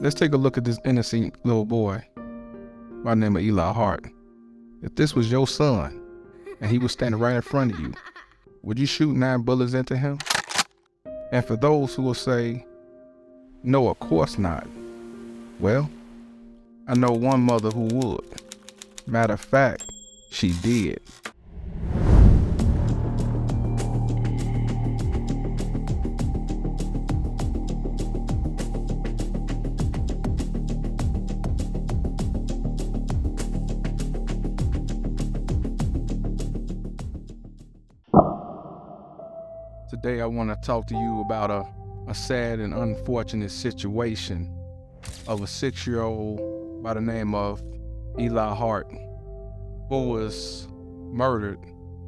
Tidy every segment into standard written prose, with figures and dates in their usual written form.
Let's take a look at this innocent little boy by the name of Eli Hart. If this was your son and he was standing right in front of you, would you shoot 9 bullets into him? And for those who will say, no, of course not. Well, I know one mother who would. Matter of fact, she did. Today I want to talk to you about a sad and unfortunate situation of a 6-year-old by the name of Eli Hart, who was murdered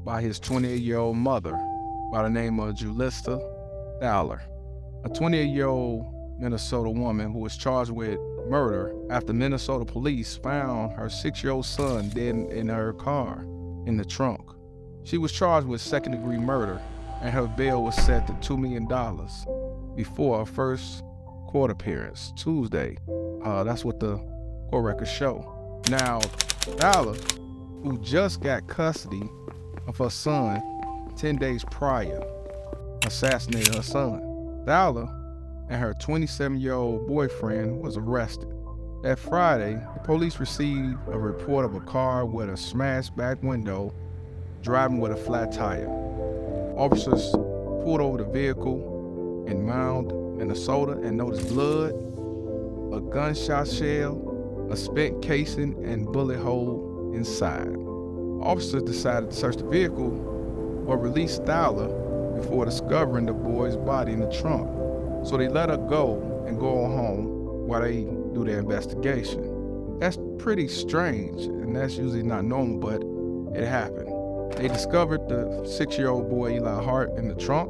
by his 28-year-old mother by the name of Juilissa Thaller, a 28-year-old Minnesota woman who was charged with murder after Minnesota police found her 6-year-old son dead in her car in the trunk. She was charged with second-degree murder, and her bail was set to $2 million before her first court appearance Tuesday. That's what the court records show. Now, Thaller, who just got custody of her son 10 days prior, assassinated her son. Thaller and her 27-year-old boyfriend was arrested. That Friday, the police received a report of a car with a smashed back window driving with a flat tire. Officers pulled over the vehicle in Mound, Minnesota, and noticed blood, a gunshot shell, a spent casing, and bullet hole inside. Officers decided to search the vehicle but released Thaller before discovering the boy's body in the trunk. So they let her go and go on home while they do their investigation. That's pretty strange, and that's usually not normal, but it happened. They discovered the 6-year-old boy Eli Hart in the trunk.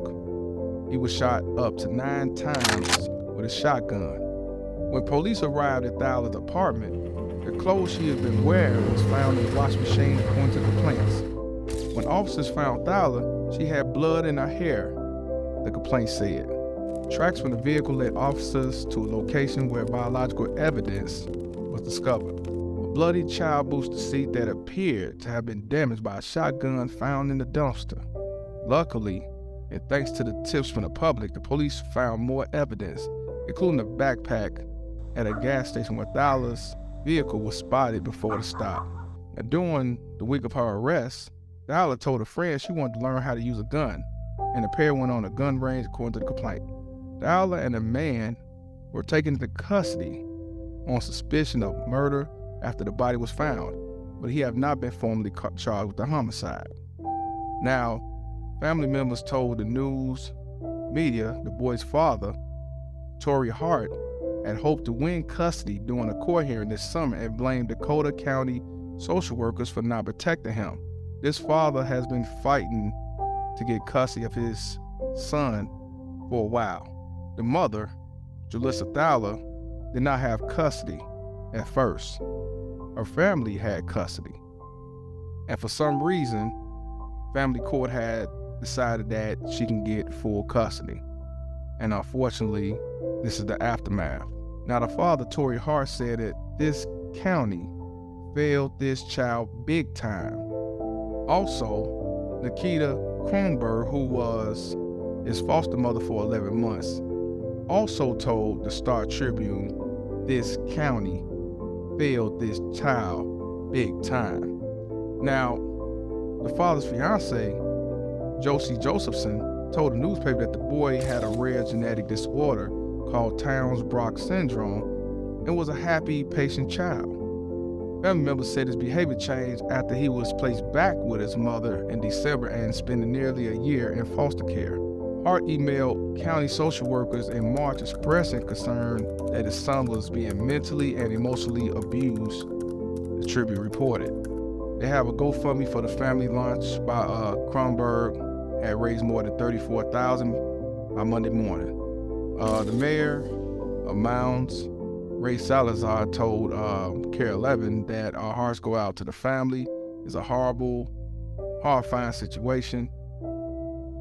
He was shot up to 9 times with a shotgun. When police arrived at Thaller's apartment, the clothes she had been wearing was found in the wash machine according to complaints. When officers found Thaller, she had blood in her hair, the complaint said. Tracks from the vehicle led officers to a location where biological evidence was discovered. A bloody child booster seat that appeared to have been damaged by a shotgun found in the dumpster. Luckily, and thanks to the tips from the public, the police found more evidence, including a backpack at a gas station where Thaller's vehicle was spotted before the stop. Now, during the week of her arrest, Thaller told a friend she wanted to learn how to use a gun, and the pair went on a gun range according to the complaint. Thaller and a man were taken into custody on suspicion of murder after the body was found, but he have not been formally charged with the homicide. Now, family members told the news media the boy's father, Eli Hart, had hoped to win custody during a court hearing this summer and blamed Dakota County social workers for not protecting him. This father has been fighting to get custody of his son for a while. The mother, Juilissa Thaller, did not have custody at first. Her family had custody. And for some reason, family court had decided that she can get full custody. And unfortunately, this is the aftermath. Now, the father, Eli Hart, said that this county failed this child big time. Also, Nikita Kronberg, who was his foster mother for 11 months, also told the Star Tribune this county failed this child big time. Now, the father's fiance, Josie Josephson, told the newspaper that the boy had a rare genetic disorder called Townes-Brocks syndrome and was a happy, patient child. Family members said his behavior changed after he was placed back with his mother in December and spending nearly a year in foster care. Hart emailed county social workers in March expressing concern that his son was being mentally and emotionally abused, the Tribune reported. They have a GoFundMe for the family lunch by Kronberg had raised more than $34,000 by Monday morning. The mayor of Mounds, Ray Salazar, told Care 11 that our hearts go out to the family. It's a horrible, horrifying situation.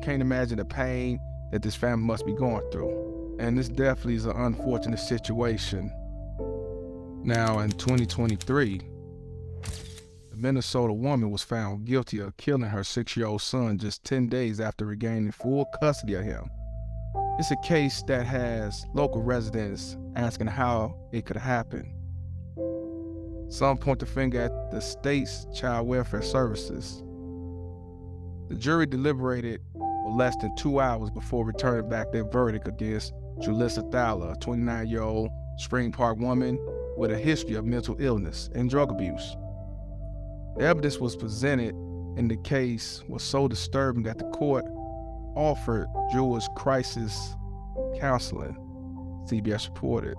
Can't imagine the pain that this family must be going through. And this definitely is an unfortunate situation Now, in 2023, the Minnesota woman was found guilty of killing her 6-year-old son just 10 days after regaining full custody of him. It's a case that has local residents asking how it could happen. Some point the finger at the state's child welfare services. The jury deliberated for less than 2 hours before returning back their verdict against Juilissa Thaller, a 29-year-old Spring Park woman with a history of mental illness and drug abuse. The evidence was presented in the case was so disturbing that the court offered Jewish crisis counseling, CBS reported.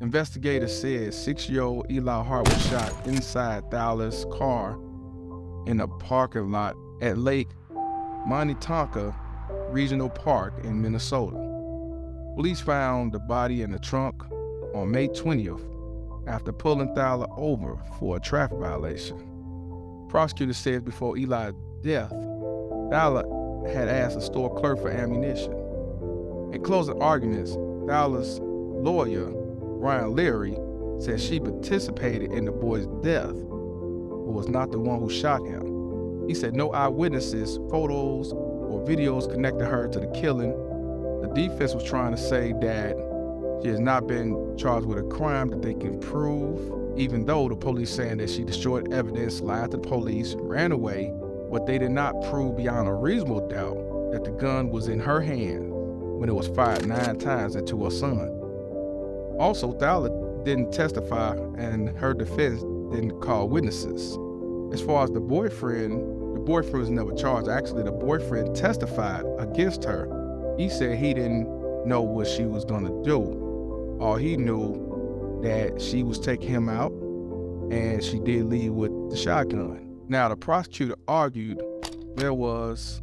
Investigators said 6-year-old Eli Hart was shot inside Thaller's car in a parking lot at Lake Minnetonka Regional Park in Minnesota. Police found the body in the trunk on May 20th after pulling Thaller over for a traffic violation. Prosecutors said before Eli's death, Thaller had asked a store clerk for ammunition. In closing arguments, Thaller's lawyer, Brian Leary, said she participated in the boy's death, but was not the one who shot him. He said no eyewitnesses, photos, or videos connected her to the killing. The defense was trying to say that she has not been charged with a crime that they can prove, even though the police saying that she destroyed evidence, lied to the police, ran away, but they did not prove beyond a reasonable doubt that the gun was in her hand when it was fired 9 times into her son. Also, Thaller didn't testify and her defense didn't call witnesses. As far as the boyfriend was never charged. Actually, the boyfriend testified against her. He said he didn't know what she was gonna do. All he knew that she was taking him out and she did leave with the shotgun. Now, the prosecutor argued there was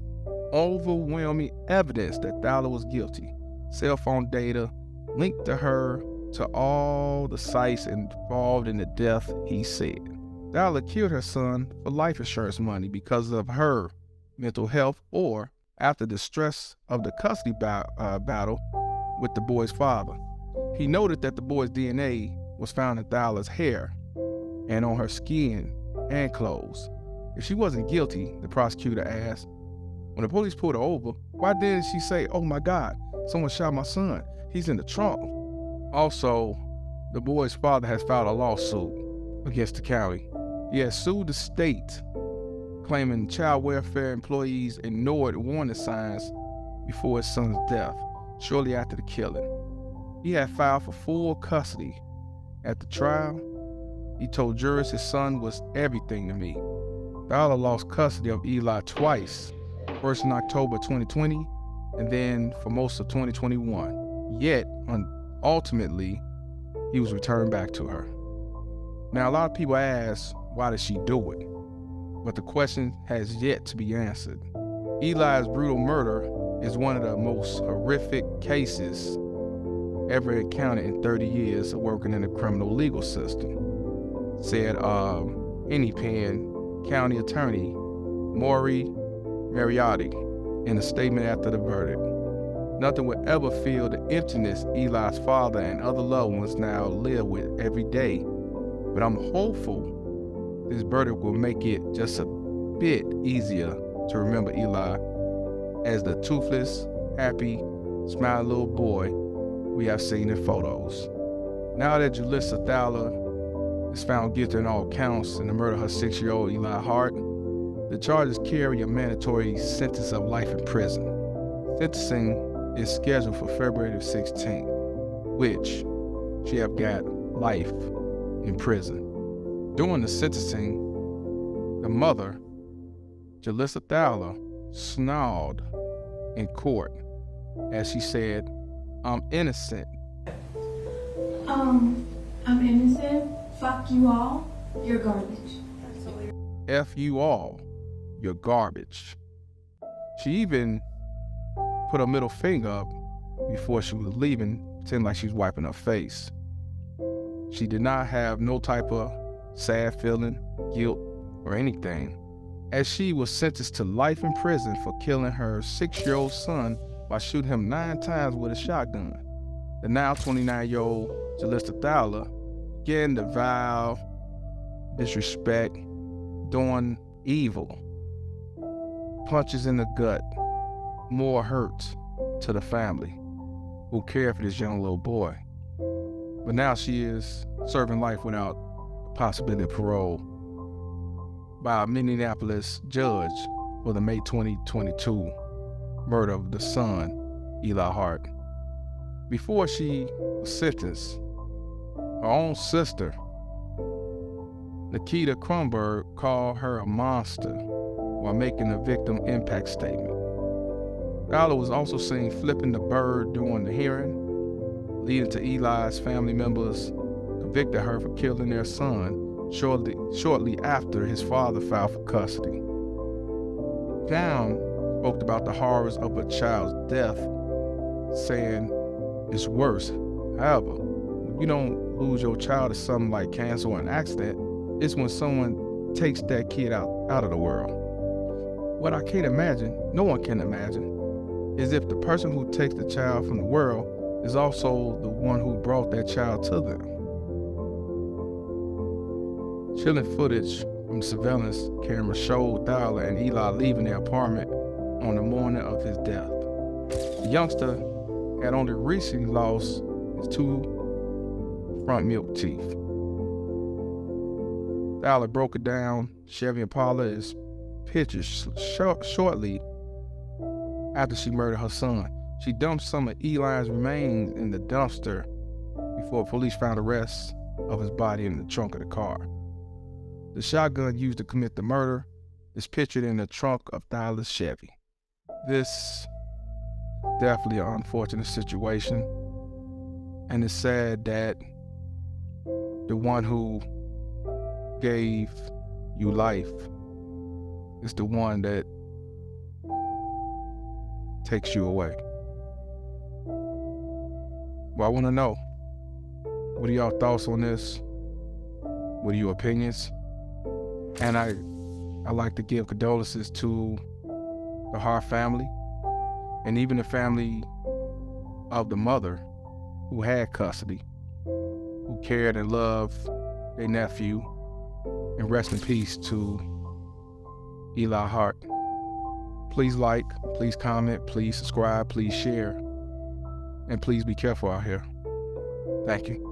overwhelming evidence that Thaller was guilty. Cell phone data linked to her to all the sites involved in the death, he said. Thaller killed her son for life insurance money because of her mental health or after the stress of the custody battle with the boy's father. He noted that the boy's DNA was found in Thaller's hair and on her skin and clothes. If she wasn't guilty, the prosecutor asked, when the police pulled her over, why didn't she say, "Oh my God, someone shot my son, he's in the trunk"? Also, the boy's father has filed a lawsuit against the county. He has sued the state, claiming child welfare employees ignored warning signs before his son's death, shortly after the killing. He had filed for full custody. At the trial, he told jurors his son was everything to me. Thaller lost custody of Eli twice, first in October 2020 and then for most of 2021. Yet, ultimately, he was returned back to her. Now, a lot of people ask, why did she do it? But the question has yet to be answered. Eli's brutal murder is one of the most horrific cases ever encountered in 30 years of working in the criminal legal system, said Hennepin County Attorney Maury Mariotti in a statement after the verdict. Nothing will ever fill the emptiness Eli's father and other loved ones now live with every day, but I'm hopeful this verdict will make it just a bit easier to remember Eli as the toothless, happy, smiling little boy we have seen in photos. Now that Juilissa Thaller is found guilty on all counts in the murder of her 6-year-old Eli Hart, the charges carry a mandatory sentence of life in prison. Sentencing is scheduled for February 16th, which she have got life in prison. During the sentencing, the mother, Juilissa Thaller, snarled in court as she said, "I'm innocent." I'm innocent. Fuck you all. You're garbage. F you all. You're garbage. She even put her middle finger up before she was leaving, pretending like she was wiping her face. She did not have no type of sad feeling, guilt, or anything, as she was sentenced to life in prison for killing her 6-year-old son by shooting him 9 times with a shotgun. The now 29-year-old Juilissa Thaller Again, the vile disrespect, doing evil, punches in the gut, more hurts to the family who cared for this young little boy. But now she is serving life without the possibility of parole by a Minneapolis judge for the May 2022 murder of the son, Eli Hart. Before she was sentenced, her own sister, Nikita Kronberg, called her a monster while making a victim impact statement. Thaller was also seen flipping the bird during the hearing, leading to Eli's family members convicted her for killing their son shortly after his father filed for custody. Down spoke about the horrors of a child's death, saying it's worse. However, when you don't lose your child to something like cancer or an accident, it's when someone takes that kid out of the world. What I can't imagine, no one can imagine, is if the person who takes the child from the world is also the one who brought that child to them. Chilling footage from surveillance camera showed Thaller and Eli leaving their apartment on the morning of his death. The youngster had only recently lost his 2 front milk teeth. Thaller broke it down. Chevy Impala is pictured shortly after she murdered her son. She dumped some of Eli's remains in the dumpster before police found the rest of his body in the trunk of the car. The shotgun used to commit the murder is pictured in the trunk of Thaller's Chevy. This is definitely an unfortunate situation, and it's sad that the one who gave you life is the one that takes you away. Well, I want to know, what are y'all thoughts on this? What are your opinions? And I like to give condolences to the Hart family and even the family of the mother who had custody, who cared and loved their nephew. And rest in peace to Eli Hart. Please like, please comment, please subscribe, please share, and please be careful out here. Thank you.